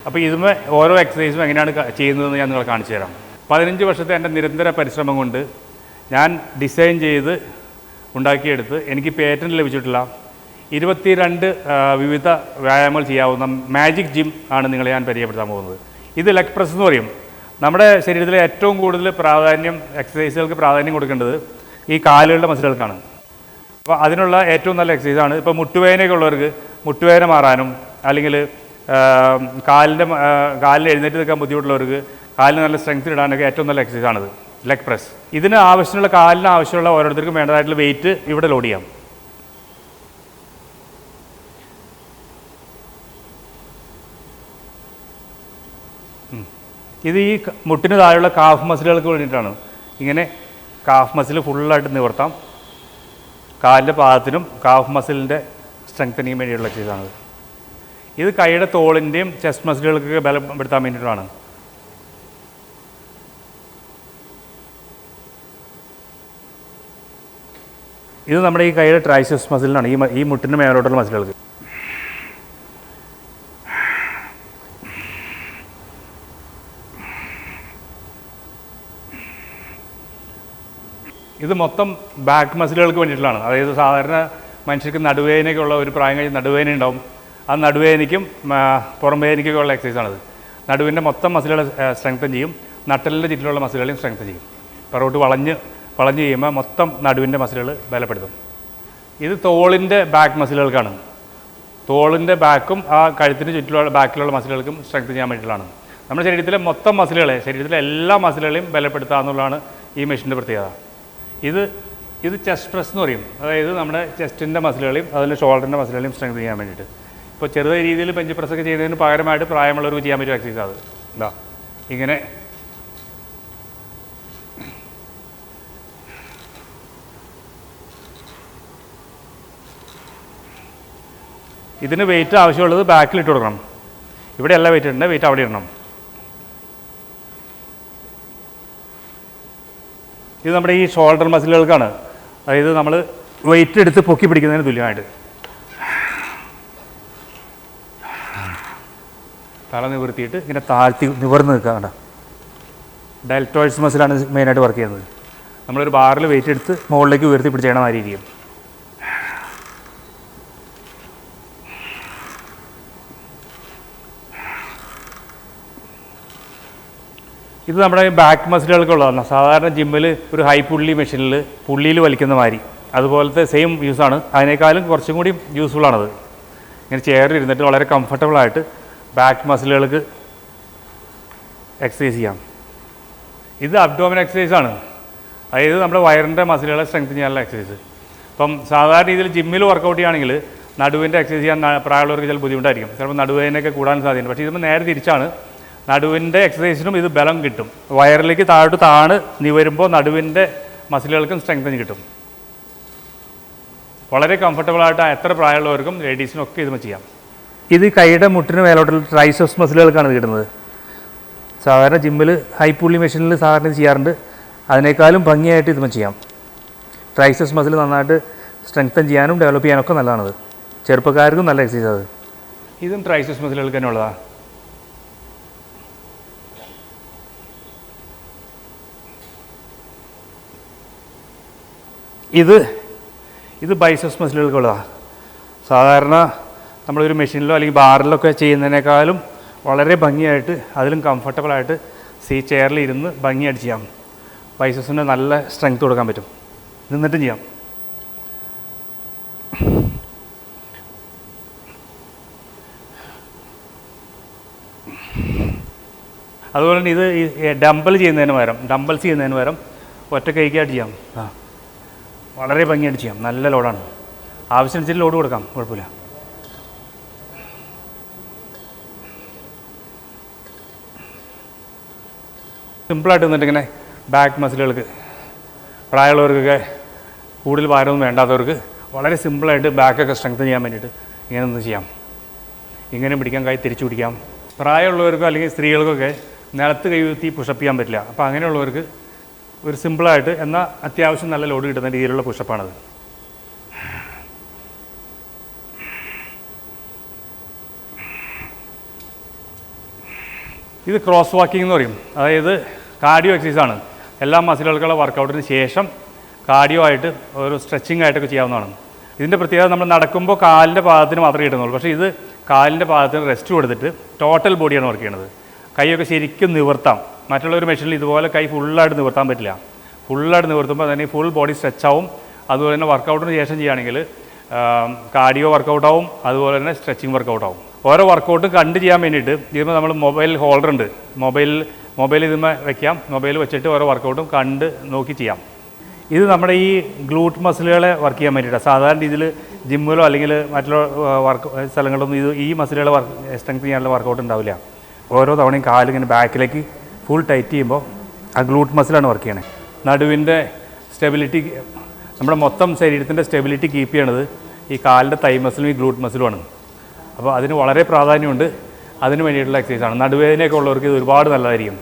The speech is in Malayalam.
അപ്പോൾ ഇതുമേ ഓരോ എക്സസൈസും എങ്ങനെയാണ് ചെയ്യുന്നതെന്ന് ഞാൻ നിങ്ങളെ കാണിച്ചു തരാം. 15 വർഷത്തെ എൻ്റെ നിരന്തര പരിശ്രമം കൊണ്ട് ഞാൻ ഡിസൈൻ ചെയ്ത് ഉണ്ടാക്കിയെടുത്ത് എനിക്ക് പേറ്റൻറ്റ് ലഭിച്ചിട്ടുള്ള 22 വിവിധ വ്യായാമങ്ങൾ ചെയ്യാവുന്ന മാജിക് ജിം ആണ് നിങ്ങളെ ഞാൻ പരിചയപ്പെടുത്താൻ പോകുന്നത്. ഇത് ലെഗ് പ്രസ് എന്ന് പറയും. നമ്മുടെ ശരീരത്തിലെ ഏറ്റവും കൂടുതൽ എക്സസൈസുകൾക്ക് പ്രാധാന്യം കൊടുക്കേണ്ടത് ഈ കാലുകളുടെ മസിലുകൾക്കാണ്. അപ്പോൾ അതിനുള്ള ഏറ്റവും നല്ല എക്സസൈസാണ്. ഇപ്പോൾ മുട്ടുവേദനയൊക്കെ ഉള്ളവർക്ക് മുട്ടുവേദന മാറാനും, അല്ലെങ്കിൽ കാലിന് എഴുന്നേറ്റ് നിൽക്കാൻ ബുദ്ധിമുട്ടുള്ളവർക്ക് കാലിന് നല്ല സ്ട്രെങ്ത് ഇടാനൊക്കെ ഏറ്റവും നല്ല എക്സസൈസാണിത്, ലെഗ് പ്രസ്. ഇതിന് ആവശ്യമുള്ള കാലിന് ആവശ്യമുള്ള ഓരോരുത്തർക്കും വേണ്ടതായിട്ടുള്ള വെയിറ്റ് ഇവിടെ ലോഡ് ചെയ്യാം. ഇത് ഈ മുട്ടിന് താഴെയുള്ള കാഫ് മസിലുകൾക്ക് വേണ്ടിയിട്ടാണ്. ഇങ്ങനെ കാഫ് മസിൽ ഫുള്ളായിട്ട് നിവർത്താം. കാലിൻ്റെ പാദത്തിനും കാഫ് മസിലിൻ്റെ സ്ട്രെങ്തനിങ് വേണ്ടിയുള്ള എക്സസൈസാണിത്. ഇത് കൈയുടെ തോളിൻ്റെയും ചെസ്റ്റ് മസിലുകൾക്കൊക്കെ ബലപ്പെടുത്താൻ വേണ്ടിയിട്ടാണ്. ഇത് നമ്മുടെ ഈ കൈയുടെ ട്രൈസെപ്സ് മസിലിനാണ്, ഈ മുട്ടിൻ്റെ മേലോട്ടുള്ള മസിലുകൾക്ക്. ഇത് മൊത്തം ബാക്ക് മസിലുകൾക്ക് വേണ്ടിയിട്ടുള്ളതാണ്. അതായത് സാധാരണ മനുഷ്യർക്ക് നടുവേദനയൊക്കെ ഉള്ള ഒരു പ്രായം കഴിഞ്ഞ് നടുവേദന ഉണ്ടാവും. ആ നടുവേദനയ്ക്കും പുറം വേദനയ്ക്കൊക്കെ ഉള്ള എക്സസൈസാണിത്. നടുവിൻ്റെ മൊത്തം മസിലുകളെ സ്ട്രെങ്തൻ ചെയ്യും, നട്ടലിൻ്റെ ചുറ്റിലുള്ള മസിലുകളെയും സ്ട്രെങ്തൻ ചെയ്യും. പുറകോട്ട് വളഞ്ഞ് ചെയ്യുമ്പോൾ മൊത്തം നടുവിൻ്റെ മസിലുകൾ ബലപ്പെടുത്തും. ഇത് തോളിൻ്റെ ബാക്ക് മസിലുകൾക്കാണ്. തോളിൻ്റെ ബാക്കും ആ കഴുത്തിന് ചുറ്റിലുള്ള ബാക്കിലുള്ള മസിലുകൾക്കും സ്ട്രെങ്തൻ ചെയ്യാൻ വേണ്ടിയിട്ടുള്ളതാണ്. നമ്മുടെ ശരീരത്തിലെ മൊത്തം ശരീരത്തിലെ എല്ലാ മസിലുകളെയും ബലപ്പെടുത്തുക എന്നുള്ളതാണ് ഈ മെഷീൻ്റെ പ്രത്യേകത. ഇത് ചെസ്റ്റ് പ്രസ് എന്ന് പറയും. അതായത് നമ്മുടെ ചെസ്റ്റിൻ്റെ മസിലുകളെയും അതുപോലെ ഷോൾഡറിൻ്റെ മസിലുകളെയും സ്ട്രെങ്തൻ ചെയ്യാൻ വേണ്ടിയിട്ട്. ഇപ്പോൾ ചെറിയ രീതിയിൽ ബെഞ്ച് പ്രസ്സൊക്കെ ചെയ്യുന്നതിന് പകരമായിട്ട് പ്രായമുള്ളവർക്ക് ചെയ്യാൻ പറ്റിയ എക്സസൈസ് അത്. ഇതാ ഇങ്ങനെ ഇതിന് വെയിറ്റ് ആവശ്യമുള്ളത് ബാക്കിൽ ഇട്ട് കൊടുക്കണം. ഇവിടെ എല്ലാ വെയിറ്റ് ഉണ്ട്, വെയിറ്റ് അവിടെ ഇടണം. ഇത് നമ്മുടെ ഈ ഷോൾഡർ മസിലുകൾക്കാണ്. അതായത് നമ്മൾ വെയിറ്റ് എടുത്ത് പൊക്കി പിടിക്കുന്നതിന് തുല്യമായിട്ട് തല നിവർത്തിയിട്ട് ഇങ്ങനെ താഴ്ത്തി നിവർന്ന് നിൽക്കുക. കണ്ട ഡെൽറ്റോയിഡ്സ് മസിലാണ് മെയിനായിട്ട് വർക്ക് ചെയ്യുന്നത്. നമ്മളൊരു ബാറിൽ വെയിറ്റ് എടുത്ത് മുകളിലേക്ക് ഉയർത്തി പിടിച്ചേണ മാതിരി ഇരിക്കും. ഇത് നമ്മുടെ ബാക്ക് മസിലുകൾക്കുള്ളതാണ്. സാധാരണ ജിമ്മിൽ ഒരു ഹൈ പുള്ളിയിൽ വലിക്കുന്ന മാതിരി അതുപോലത്തെ സെയിം യൂസാണ്. അതിനേക്കാളും കുറച്ചും കൂടി യൂസ്ഫുള്ളാണത്. ഇങ്ങനെ ചെയറിൽ ഇരുന്നിട്ട് വളരെ കംഫർട്ടബിളായിട്ട് ബാക്ക് മസിലുകൾക്ക് എക്സസൈസ് ചെയ്യാം. ഇത് അബ്ഡോമിൻ എക്സസൈസാണ്. അതായത് നമ്മുടെ വയറിൻ്റെ മസിലുകളെ സ്ട്രെങ്തൻ ചെയ്യാനുള്ള എക്സസൈസ്. ഇപ്പം സാധാരണ രീതിയിൽ ജിമ്മിൽ വർക്കൗട്ട് ചെയ്യുകയാണെങ്കിൽ നടുവിൻ്റെ എക്സസൈസ് ചെയ്യാൻ പ്രായമുള്ളവർക്ക് ചില ബുദ്ധിമുട്ടായിരിക്കും. ചിലപ്പോൾ നടുവേദനയൊക്കെ കൂടാൻ സാധ്യതയുണ്ട്. പക്ഷേ ഇതിപ്പോൾ നേരെ തിരിച്ചാണ്. നടുവിൻ്റെ എക്സസൈസിനും ഇത് ബലം കിട്ടും. വയറിലേക്ക് താഴോട്ട് നിവരുമ്പോൾ നടുവിൻ്റെ മസിലുകൾക്കും സ്ട്രെങ്തൻ കിട്ടും. വളരെ കംഫർട്ടബിളായിട്ട് എത്ര പ്രായമുള്ളവർക്കും ലേഡീസിനും ഒക്കെ ഇത് ചെയ്യാം. ഇത് കൈയുടെ മുട്ടിന് മേലോട്ടുള്ള ട്രൈസെപ്സ് മസിലുകൾക്കാണ് ഇത് കിട്ടുന്നത്. സാധാരണ ജിമ്മിൽ ഹൈ പുള്ളി മെഷീനിൽ സാധാരണ ഇത് ചെയ്യാറുണ്ട്. അതിനേക്കാളും ഭംഗിയായിട്ട് ഇത് ചെയ്യാം. ട്രൈസെപ്സ് മസിൽ നന്നായിട്ട് സ്ട്രെങ്തൻ ചെയ്യാനും ഡെവലപ്പ് ചെയ്യാനൊക്കെ നല്ലതാണത്. ചെറുപ്പക്കാർക്കും നല്ല എക്സസൈസ് അത്. ഇതും ട്രൈസെപ്സ് മസിലുകൾക്ക് തന്നെ ഉള്ളതാണ്. ഇത് ബൈസെപ്സ് മസിലുകൾക്കുള്ളതാണ്. സാധാരണ നമ്മളൊരു മെഷീനിലോ അല്ലെങ്കിൽ ബാറിലൊക്കെ ചെയ്യുന്നതിനേക്കാളും വളരെ ഭംഗിയായിട്ട് അതിലും കംഫർട്ടബിളായിട്ട് ചെയറിൽ ഇരുന്ന് ഭംഗിയായിട്ട് ചെയ്യാം. ബൈസെപ്സിന് നല്ല സ്ട്രെങ്ത് കൊടുക്കാൻ പറ്റും. നിന്നിട്ടും ചെയ്യാം. അതുപോലെ തന്നെ ഇത് ഡംബൽസ് ചെയ്യുന്നതിന് പകരം ഒറ്റ കൈക്കായിട്ട് ചെയ്യാം. വളരെ ഭംഗിയായിട്ട് ചെയ്യാം. നല്ല ലോഡാണ്. ആവശ്യമനുസരിച്ച് ലോഡ് കൊടുക്കാം, കുഴപ്പമില്ല. സിമ്പിളായിട്ട് നിന്നിട്ടിങ്ങനെ ബാക്ക് മസിലുകൾക്ക് പ്രായമുള്ളവർക്കൊക്കെ കൂടുതൽ ഭാരമൊന്നും വേണ്ടാത്തവർക്ക് വളരെ സിമ്പിളായിട്ട് ബാക്കൊക്കെ സ്ട്രെങ്തൻ ചെയ്യാൻ വേണ്ടിയിട്ട് ഇങ്ങനെ ഒന്ന് ചെയ്യാം. ഇങ്ങനെ പിടിക്കാം, കൈ തിരിച്ചു പിടിക്കാം. പ്രായമുള്ളവർക്കോ അല്ലെങ്കിൽ സ്ത്രീകൾക്കൊക്കെ നിലത്ത് കൈ ഉയർത്തി പുഷപ്പ് ചെയ്യാൻ പറ്റില്ല. അപ്പോൾ അങ്ങനെയുള്ളവർക്ക് ഒരു സിമ്പിളായിട്ട് എന്നാൽ അത്യാവശ്യം നല്ല ലോഡ് കിട്ടുന്ന രീതിയിലുള്ള പുഷപ്പാണത്. ഇത് ക്രോസ് വാക്കിംഗ് എന്ന് പറയും. അതായത് കാർഡിയോ എക്സസൈസാണ്. എല്ലാ മസിലുകൾക്കുള്ള വർക്കൗട്ടിന് ശേഷം കാർഡിയോ ആയിട്ട് ഒരു സ്ട്രെച്ചിങ് ആയിട്ടൊക്കെ ചെയ്യാവുന്നതാണ്. ഇതിൻ്റെ പ്രത്യേകത നമ്മൾ നടക്കുമ്പോൾ കാലിൻ്റെ പാദത്തിന് മാത്രമേ കിട്ടുന്നുള്ളൂ. പക്ഷേ ഇത് കാലിൻ്റെ പാദത്തിന് റെസ്റ്റ് കൊടുത്തിട്ട് ടോട്ടൽ ബോഡിയാണ് വർക്ക് ചെയ്യണത്. കൈയൊക്കെ ശരിക്കും നിവർത്താം. മറ്റുള്ള ഒരു മെഷീനിൽ ഇതുപോലെ കൈ ഫുള്ളായിട്ട് നിവർത്താൻ പറ്റില്ല. ഫുള്ളായിട്ട് നിവർത്തുമ്പോൾ തന്നെ ഫുൾ ബോഡി സ്ട്രെച്ചാവും. അതുപോലെ തന്നെ വർക്കൗട്ടിന് ശേഷം ചെയ്യുകയാണെങ്കിൽ കാർഡിയോ വർക്കൗട്ടാവും, അതുപോലെ തന്നെ സ്ട്രെച്ചിങ് വർക്കൗട്ടാവും. ഓരോ വർക്കൗട്ടും കണ്ട് ചെയ്യാൻ വേണ്ടിയിട്ട് ഇതിപ്പോൾ നമ്മൾ മൊബൈൽ ഹോൾഡർ ഉണ്ട്. മൊബൈൽ ഇതുമ്പോൾ വെക്കാം. മൊബൈൽ വെച്ചിട്ട് ഓരോ വർക്കൗട്ടും കണ്ട് നോക്കി ചെയ്യാം. ഇത് നമ്മുടെ ഈ ഗ്ലൂട്ട് മസിലുകളെ വർക്ക് ചെയ്യാൻ വേണ്ടിയിട്ടാണ്. സാധാരണ രീതിയിൽ ജിമ്മിലോ അല്ലെങ്കിൽ മറ്റുള്ള സ്ഥലങ്ങളിലൊന്നും ഈ മസിലുകളെ സ്ട്രെങ്ത് ചെയ്യാനുള്ള വർക്കൗട്ട് ഉണ്ടാവില്ല. ഓരോ തവണയും കാലിങ്ങനെ ബാക്കിലേക്ക് ഫുൾ ടൈറ്റ് ചെയ്യുമ്പോൾ ആ ഗ്ലൂട്ട് മസിലാണ് വർക്ക് ചെയ്യണത്. നടുവിൻ്റെ സ്റ്റെബിലിറ്റി, നമ്മുടെ മൊത്തം ശരീരത്തിൻ്റെ സ്റ്റെബിലിറ്റി കീപ്പ് ചെയ്യണത് ഈ കാലിൻ്റെ തൈ മസിലും ഈ ഗ്ലൂട്ട് മസിലുമാണ്. അപ്പോൾ അതിന് വളരെ പ്രാധാന്യമുണ്ട്. അതിന് വേണ്ടിയിട്ടുള്ള എക്സസൈസാണ്. നടുവേദനയൊക്കെ ഉള്ളവർക്ക് ഇത് ഒരുപാട് നല്ലതായിരിക്കും.